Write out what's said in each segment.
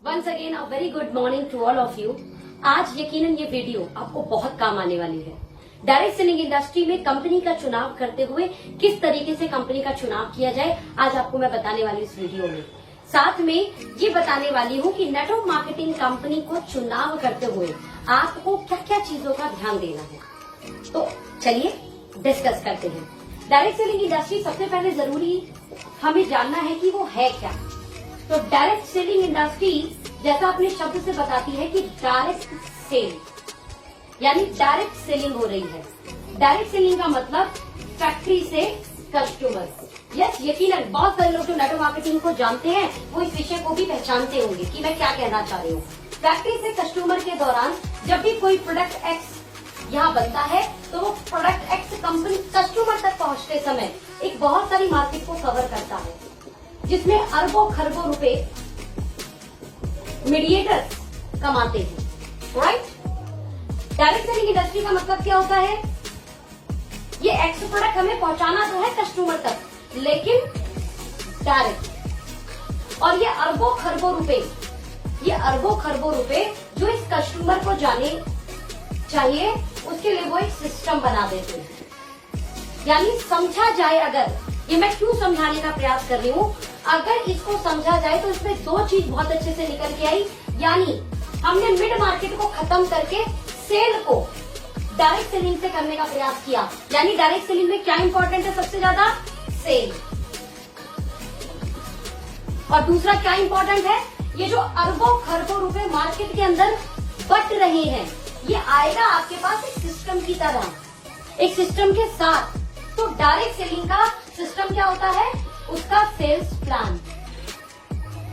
Once again a very good morning to all of you. आज यकीनन ये video आपको बहुत काम आने वाली है। डायरेक्ट सेलिंग इंडस्ट्री में कंपनी का चुनाव करते हुए किस तरीके से कंपनी का चुनाव किया जाए, आज आपको मैं बताने वाली इस वीडियो में। साथ में ये बताने वाली हूँ कि नेटवर्क मार्केटिंग कंपनी को चुनाव करते हुए आपको क्या क्या चीजों का ध्यान देना है। तो चलिए डिस्कस करते हैं। डायरेक्ट सेलिंग इंडस्ट्री सबसे पहले जरूरी हमें जानना है कि वो है क्या। तो डायरेक्ट सेलिंग इंडस्ट्री जैसा अपने शब्द से बताती है कि डायरेक्ट सेल यानी डायरेक्ट सेलिंग हो रही है। डायरेक्ट सेलिंग का मतलब फैक्ट्री से कस्टमर। यस, यकीनन बहुत सारे लोग जो नेटवर्क मार्केटिंग को जानते हैं वो इस विषय को भी पहचानते होंगे कि मैं क्या कहना चाह रही हूँ। फैक्ट्री से कस्टमर के दौरान जब भी कोई प्रोडक्ट एक्स यहाँ बनता है तो वो प्रोडक्ट एक्स कंपनी कस्टमर तक पहुँचते समय एक बहुत सारी मार्केट को कवर करता है, जिसमें अरबों खरबों रुपए मीडिएटर कमाते हैं। राइट, डायरेक्ट सेलिंग इंडस्ट्री का मतलब क्या होता है? ये एक्स प्रोडक्ट हमें पहुंचाना तो है कस्टमर तक, लेकिन डायरेक्ट। और ये अरबों खरबों रुपए जो इस कस्टमर को जाने चाहिए उसके लिए वो एक सिस्टम बना देते हैं। यानी समझा जाए, अगर ये मैं क्यों समझाने का प्रयास कर रही हूँ, अगर इसको समझा जाए तो इसमें दो चीज बहुत अच्छे से निकल के आई। यानी हमने मिड मार्केट को खत्म करके सेल को डायरेक्ट सेलिंग से करने का प्रयास किया। यानी डायरेक्ट सेलिंग में क्या इंपॉर्टेंट है? सबसे ज्यादा सेल। और दूसरा क्या इंपॉर्टेंट है? ये जो अरबों खरबों रुपए मार्केट के अंदर बट रहे हैं, ये आएगा आपके पास एक सिस्टम की तरह, एक सिस्टम के साथ। तो डायरेक्ट सेलिंग का सिस्टम क्या होता है? उसका सेल्स प्लान।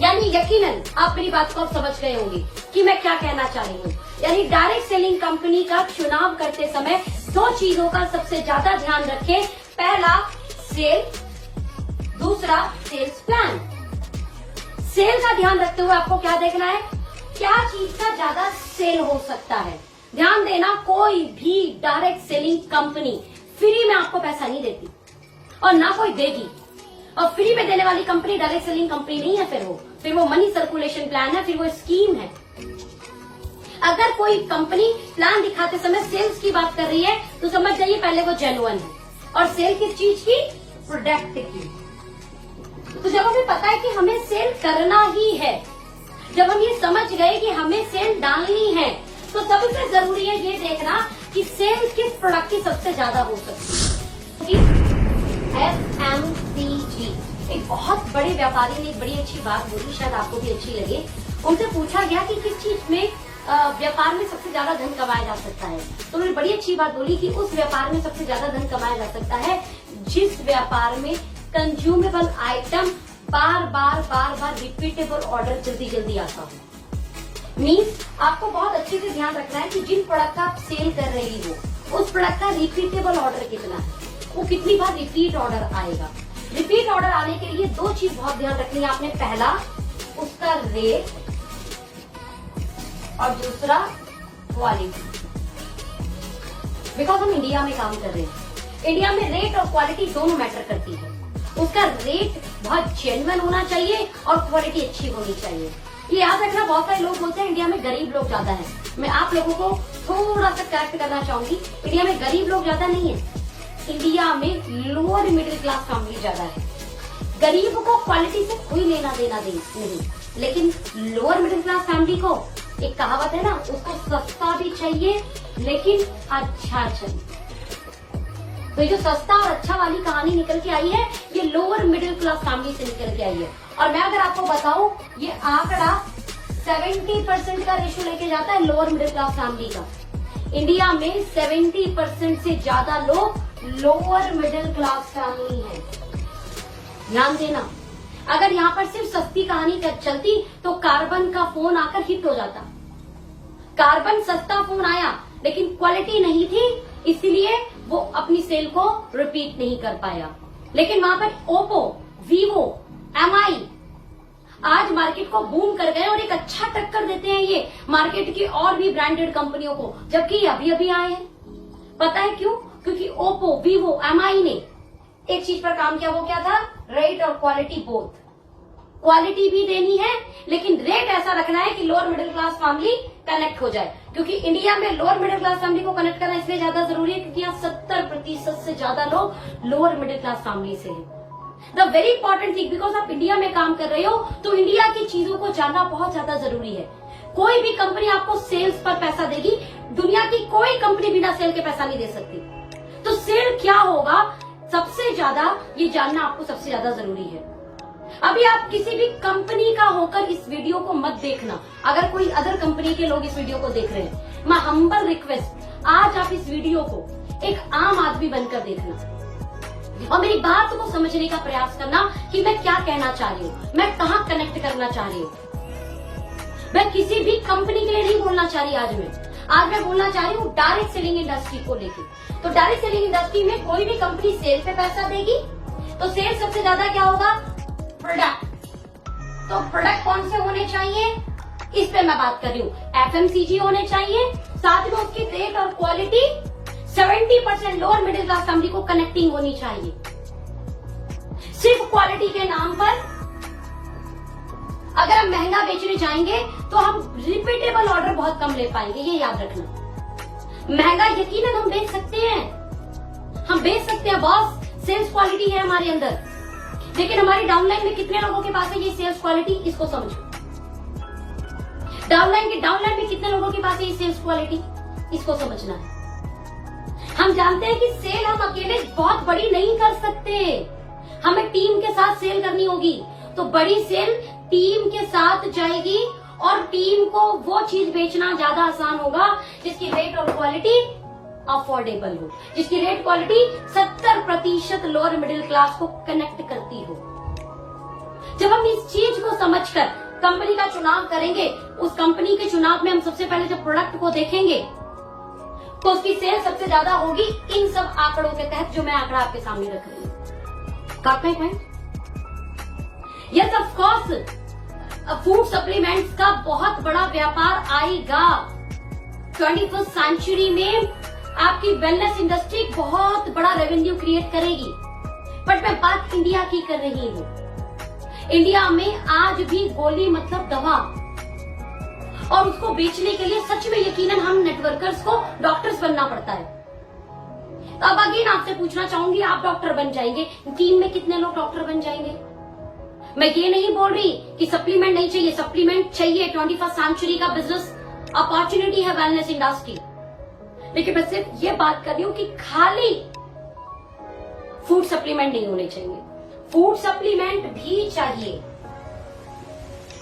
यानी यकीनन आप मेरी बात को अब समझ गए होंगे कि मैं क्या कहना चाह रही हूँ। यानी डायरेक्ट सेलिंग कंपनी का चुनाव करते समय दो चीजों का सबसे ज्यादा ध्यान रखें। पहला सेल, दूसरा सेल्स प्लान। सेल का ध्यान रखते हुए आपको क्या देखना है? क्या चीज का ज्यादा सेल हो सकता है। ध्यान देना, कोई भी डायरेक्ट सेलिंग कंपनी फ्री में आपको पैसा नहीं देती और ना कोई देगी। और फ्री में देने वाली कंपनी डायरेक्ट सेलिंग कंपनी नहीं है। फिर वो मनी सर्कुलेशन प्लान है, फिर वो स्कीम है। अगर कोई कंपनी प्लान दिखाते समय सेल्स की बात कर रही है तो समझ जाइए पहले वो जेन्युइन है। और सेल किस चीज की? प्रोडक्ट की। तो जब हमें पता है कि हमें सेल करना ही है, जब हम ये समझ गए कि हमें सेल डालनी है, तो सबसे जरूरी है ये देखना कि सेल किस प्रोडक्ट की सबसे ज्यादा हो सकती है। FMCG, एक बहुत बड़े व्यापारी ने एक बड़ी अच्छी बात बोली, शायद आपको भी अच्छी लगे। उनसे पूछा गया कि किस चीज में व्यापार में सबसे ज्यादा धन कमाया जा सकता है। तो उन्होंने बड़ी अच्छी बात बोली कि उस व्यापार में सबसे ज्यादा धन कमाया जा सकता है जिस व्यापार में कंज्यूमेबल आइटम बार बार रिपीटेबल ऑर्डर जल्दी आता हो। मीन्स आपको बहुत अच्छे से ध्यान रखना है कि जिन प्रोडक्ट का आप सेल कर रही हो उस प्रोडक्ट का रिपीटेबल ऑर्डर कितना है, वो कितनी बार रिपीट ऑर्डर आएगा। रिपीट ऑर्डर आने के लिए दो चीज बहुत ध्यान रखनी है आपने। पहला उसका रेट और दूसरा क्वालिटी। बिकॉज हम इंडिया में काम कर रहे हैं, इंडिया में रेट और क्वालिटी दोनों मैटर करती है। उसका रेट बहुत जेन्युइन होना चाहिए और क्वालिटी अच्छी होनी चाहिए। ये याद रखना, बहुत सारे लोग बोलते हैं इंडिया में गरीब लोग ज्यादा है। मैं आप लोगों को थोड़ा सा करेक्ट करना चाहूंगी, इंडिया में गरीब लोग ज्यादा नहीं है, इंडिया में लोअर मिडिल क्लास फैमिली ज्यादा है। गरीब को क्वालिटी से कोई लेना देना नहीं, लेकिन लोअर मिडिल क्लास फैमिली को एक कहावत है ना, उसको सस्ता भी चाहिए लेकिन अच्छा चाहिए। तो ये जो सस्ता और अच्छा वाली कहानी निकल के आई है, ये लोअर मिडिल क्लास फैमिली से निकल के आई है। और मैं अगर आपको बताऊं, ये आंकड़ा 70% का रेशो लेके जाता है लोअर मिडिल क्लास फैमिली का। इंडिया में 70% से ज्यादा लोग लोअर मिडिल क्लास फैमिली है। ध्यान देना, अगर यहाँ पर सिर्फ सस्ती कहानी चलती तो कार्बन का फोन आकर हिट हो जाता। कार्बन सस्ता फोन आया लेकिन क्वालिटी नहीं थी, इसलिए वो अपनी सेल को रिपीट नहीं कर पाया। लेकिन वहां पर ओप्पो, वीवो, MI आज मार्केट को बूम कर गए और एक अच्छा टक्कर देते हैं ये मार्केट की और भी ब्रांडेड कंपनियों को, जबकि अभी आए हैं। पता है क्यों? क्योंकि ओप्पो, वीवो, MI ने एक चीज पर काम किया। वो क्या था? रेट और क्वालिटी बोथ। क्वालिटी भी देनी है, लेकिन रेट ऐसा रखना है कि lower middle class family connect हो जाए। क्योंकि इंडिया में लोअर मिडिल क्लास फैमिली को कनेक्ट करना इसलिए ज्यादा जरूरी है क्योंकि यहाँ 70% से ज्यादा लोग लोअर मिडिल क्लास फैमिली से हैं। The very important thing, because आप इंडिया में काम कर रहे हो तो इंडिया की चीजों को जानना बहुत ज्यादा जरूरी है। कोई भी कंपनी आपको सेल्स पर पैसा देगी, दुनिया की कोई कंपनी बिना सेल के पैसा नहीं दे सकती। तो सेल क्या होगा सबसे ज्यादा ये जानना आपको सबसे ज्यादा जरूरी है। अभी आप किसी भी कंपनी का होकर इस वीडियो को मत देखना। अगर कोई अदर कंपनी के लोग इस वीडियो को देख रहे हैं, मैं हम्बल रिक्वेस्ट, आज आप इस वीडियो को एक आम आदमी बनकर देखना और मेरी बात को समझने का प्रयास करना कि मैं क्या कहना चाह रही हूँ, मैं कहाँ कनेक्ट करना चाह रही हूँ। मैं किसी भी कंपनी के लिए नहीं बोलना चाह रही आज मैं बोलना चाह रही हूँ डायरेक्ट सेलिंग इंडस्ट्री को लेकर। तो डायरेक्ट सेलिंग इंडस्ट्री में कोई भी कंपनी सेल पे पैसा देगी तो सेल सबसे ज्यादा क्या होगा, प्रोडक्ट। तो प्रोडक्ट कौन से होने चाहिए, इस पे मैं बात कर रही हूँ। एफएमसीजी होने चाहिए, साथ में उसकी रेट और quality 70% lower middle class family को कनेक्टिंग होनी चाहिए। सिर्फ क्वालिटी के नाम पर अगर हम महंगा बेचने जाएंगे तो हम रिपीटेबल ऑर्डर बहुत कम ले पाएंगे, ये याद रखना। महंगा यकीनन हम बेच सकते हैं, हम बेच सकते हैं बॉस, सेल्स क्वालिटी है हमारे अंदर, लेकिन हमारी डाउनलाइन में कितने लोगों के पास है ये सेल्स क्वालिटी, इसको समझो। डाउनलाइन में कितने लोगों के पास है ये सेल्स क्वालिटी, इसको समझना है। हम जानते हैं कि सेल हम अकेले बहुत बड़ी नहीं कर सकते, हमें टीम के साथ सेल करनी होगी। तो बड़ी सेल टीम के साथ जाएगी और टीम को वो चीज बेचना ज्यादा आसान होगा जिसकी रेट और क्वालिटी अफोर्डेबल हो, जिसकी rate quality 70% lower middle class को कनेक्ट करती हो। जब हम इस चीज को समझकर कंपनी का चुनाव करेंगे, उस कंपनी के चुनाव में हम सबसे पहले जब प्रोडक्ट को देखेंगे तो उसकी सेल सबसे ज्यादा होगी इन सब आंकड़ों के तहत जो मैं आंकड़ा आपके सामने रख रही हूँ। काट my point? Yes of course food supplements का बहुत बड़ा व्यापार आएगा 21st सेंचुरी में। आपकी वेलनेस इंडस्ट्री बहुत बड़ा रेवेन्यू क्रिएट करेगी। बट मैं बात इंडिया की कर रही हूँ। इंडिया में आज भी गोली मतलब दवा, और उसको बेचने के लिए सच में यकीनन हम नेटवर्कर्स को डॉक्टर्स बनना पड़ता है। तो अब अगेन आपसे पूछना चाहूंगी, आप डॉक्टर बन जाएंगे, टीम में कितने लोग डॉक्टर बन जाएंगे? मैं ये नहीं बोल रही कि सप्लीमेंट नहीं चाहिए, सप्लीमेंट चाहिए। 21st सेंचुरी का बिजनेस अपॉर्चुनिटी है वेलनेस इंडस्ट्री, लेकिन मैं सिर्फ ये बात कर रही हूँ कि खाली फूड सप्लीमेंट नहीं होने चाहिए, फूड सप्लीमेंट भी चाहिए।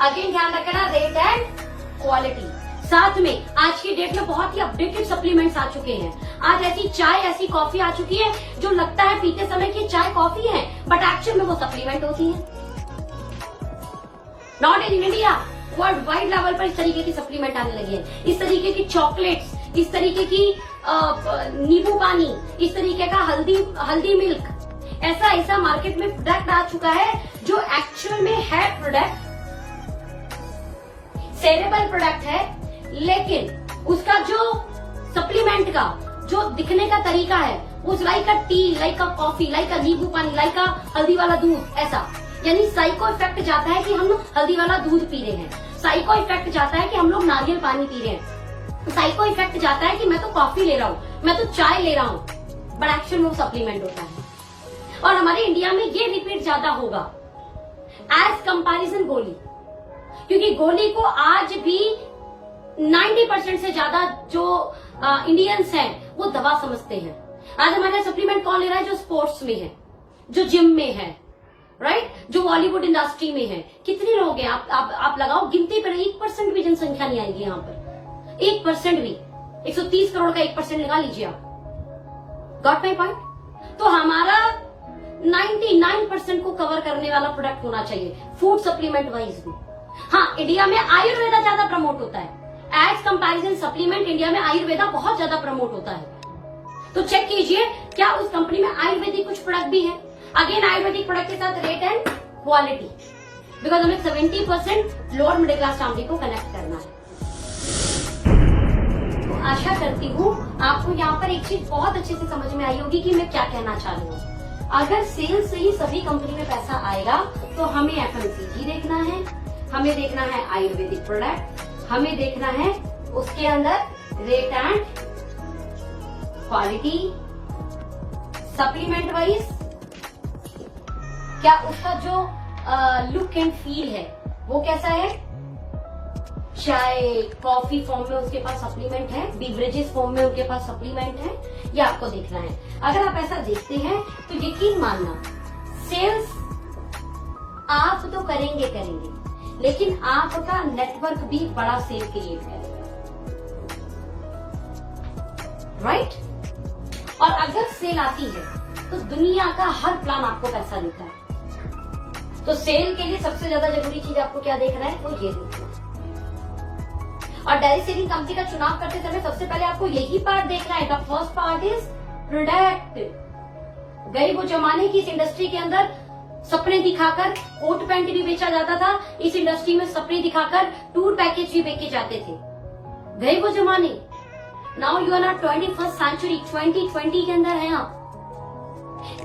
अगेन ध्यान रखना, रेट एंड क्वालिटी। साथ में आज की डेट में बहुत ही अपडेटेड सप्लीमेंट्स आ चुके हैं। आज ऐसी चाय, ऐसी कॉफी आ चुकी है जो लगता है पीते समय कि चाय कॉफी है, बट एक्चुअल में वो सप्लीमेंट होती है। Not in India, world wide level पर इस तरीके की सप्लीमेंट आने लगी है। इस तरीके की चॉकलेट्स, इस तरीके की नींबू पानी, इस तरीके का हल्दी मिल्क, ऐसा मार्केट में प्रोडक्ट आ चुका है जो एक्चुअल में है प्रोडक्ट, सेलेबल प्रोडक्ट है, लेकिन उसका जो सप्लीमेंट का जो दिखने का तरीका है वो like a T, like a coffee, like अ नींबू पानी, लाइक अ हल्दी वाला दूध, ऐसा। यानी साइको इफेक्ट जाता है कि हम लोग हल्दी वाला दूध पी रहे हैं, साइको इफेक्ट जाता है कि हम लोग नारियल पानी पी रहे हैं, साइको इफेक्ट जाता है कि मैं तो कॉफी ले रहा हूँ, मैं तो चाय ले रहा हूँ, बट एक्चुअल में वो सप्लीमेंट होता है। और हमारे इंडिया में ये रिपीट ज्यादा होगा एज कंपैरिजन गोली, क्योंकि गोली को आज भी 90% से ज्यादा जो इंडियंस हैं वो दवा समझते हैं। आज हमारे सप्लीमेंट कौन ले रहा है? जो स्पोर्ट्स में है, जो जिम में है, राइट, जो बॉलीवुड इंडस्ट्री में है। कितने लोग हैं आप लगाओ गिनती पर, 1% भी जनसंख्या नहीं आएगी यहाँ पर, 1% भी। 130 करोड़ का 1% लगा लीजिए आप। Got my point? तो हमारा 99% को कवर करने वाला प्रोडक्ट होना चाहिए फूड सप्लीमेंट वाइज भी। हाँ, इंडिया में आयुर्वेदा ज्यादा प्रमोट होता है एज कंपैरिजन सप्लीमेंट। इंडिया में आयुर्वेदा बहुत ज्यादा प्रमोट होता है, तो चेक कीजिए क्या उस कंपनी में आयुर्वेदिक कुछ प्रोडक्ट भी है। अगेन आयुर्वेदिक प्रोडक्ट के साथ रेट एंड क्वालिटी, बिकॉज हमें 70% लोअर मिडिल क्लास फैमिली को कनेक्ट करना है। तो आशा करती हूँ आपको यहाँ पर एक चीज बहुत अच्छे से समझ में आई होगी कि मैं क्या कहना चाह रही हूँ। अगर सेल्स से ही सभी कंपनी में पैसा आएगा तो हमें FMCG देखना है, हमें देखना है आयुर्वेदिक प्रोडक्ट, हमें देखना है उसके अंदर rate and quality, supplement wise क्या उसका जो लुक एंड फील है वो कैसा है, चाय कॉफी फॉर्म में उसके पास सप्लीमेंट है, बीवरेजेस फॉर्म में उनके पास सप्लीमेंट है, ये आपको देखना है। अगर आप ऐसा देखते हैं तो यकीन मानना सेल्स आप तो करेंगे, लेकिन आपका नेटवर्क भी बड़ा सेल क्रिएट करेगा, राइट? और अगर सेल आती है तो दुनिया का हर प्लान आपको पैसा देता है। तो सेल के लिए सबसे ज्यादा जरूरी चीज आपको क्या देखना है, वो ये देखना है। और डायरेक्ट सेलिंग कंपनी का चुनाव करते समय सबसे पहले आपको यही पार्ट देखना है। The first part is product. गए वो जमाने की इस इंडस्ट्री के अंदर सपने दिखाकर कोट पैंट भी बेचा जाता था, इस इंडस्ट्री में सपने दिखाकर टूर पैकेज भी बेचे जाते थे। गए वो जमाने। Now you are not 21st century, 2020 के अंदर है आप,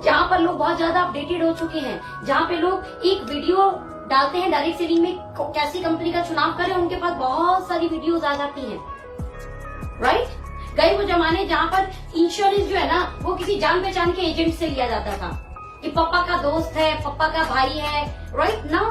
जहां पर लोग बहुत ज्यादा अपडेटेड हो चुके हैं, जहां पे लोग एक वीडियो डालते हैं डायरेक्ट सेलिंग में कैसी कंपनी का चुनाव करें, उनके पास बहुत सारी वीडियोस आ जाती हैं, राइट? गए वो जमाने जहां पर इंश्योरेंस जो है ना वो किसी जान पहचान के एजेंट से लिया जाता था कि पापा का दोस्त है, पापा का भाई है, राइट? ना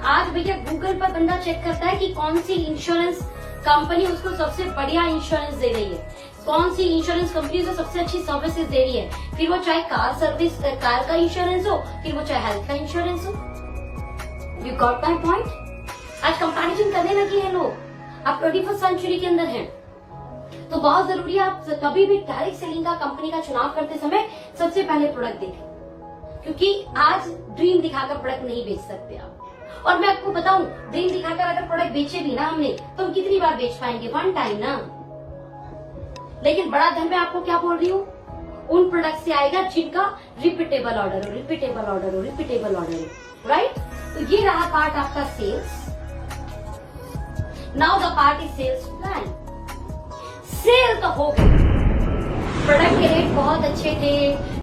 आज भैया गूगल पर बंदा चेक करता है कि कौन सी इंश्योरेंस कंपनी उसको सबसे बढ़िया इंश्योरेंस दे रही है, कौन सी इंश्योरेंस कंपनी उसे सबसे अच्छी सर्विसेज दे रही है, फिर वो चाहे कार का इंश्योरेंस हो, फिर वो चाहे हेल्थ का इंश्योरेंस हो। You got my point? आज कंपैरिजन करने लगे हैं लोग, आप 21st सेंचुरी के अंदर हैं, तो बहुत जरूरी है आप कभी भी डायरेक्ट सेलिंग का कंपनी का चुनाव करते समय सबसे पहले प्रोडक्ट देखें, क्योंकि आज ड्रीम दिखाकर प्रोडक्ट नहीं बेच सकते आप। और मैं आपको बताऊं, ड्रीम दिखाकर अगर प्रोडक्ट बेचे भी ना हमने तो हम कितनी बार बेच पाएंगे, वन टाइम ना। लेकिन बड़ा धन मैं आपको क्या बोल रही हूँ, उन प्रोडक्ट से आएगा जिनका रिपीटेबल ऑर्डर हो, रिपीटेबल ऑर्डर हो, रिपीटेबल ऑर्डर हो, राइट? तो ये रहा पार्ट आपका sales. Now the part is sales plan. Sale तो हो गई, प्रोडक्ट के रेट बहुत अच्छे थे,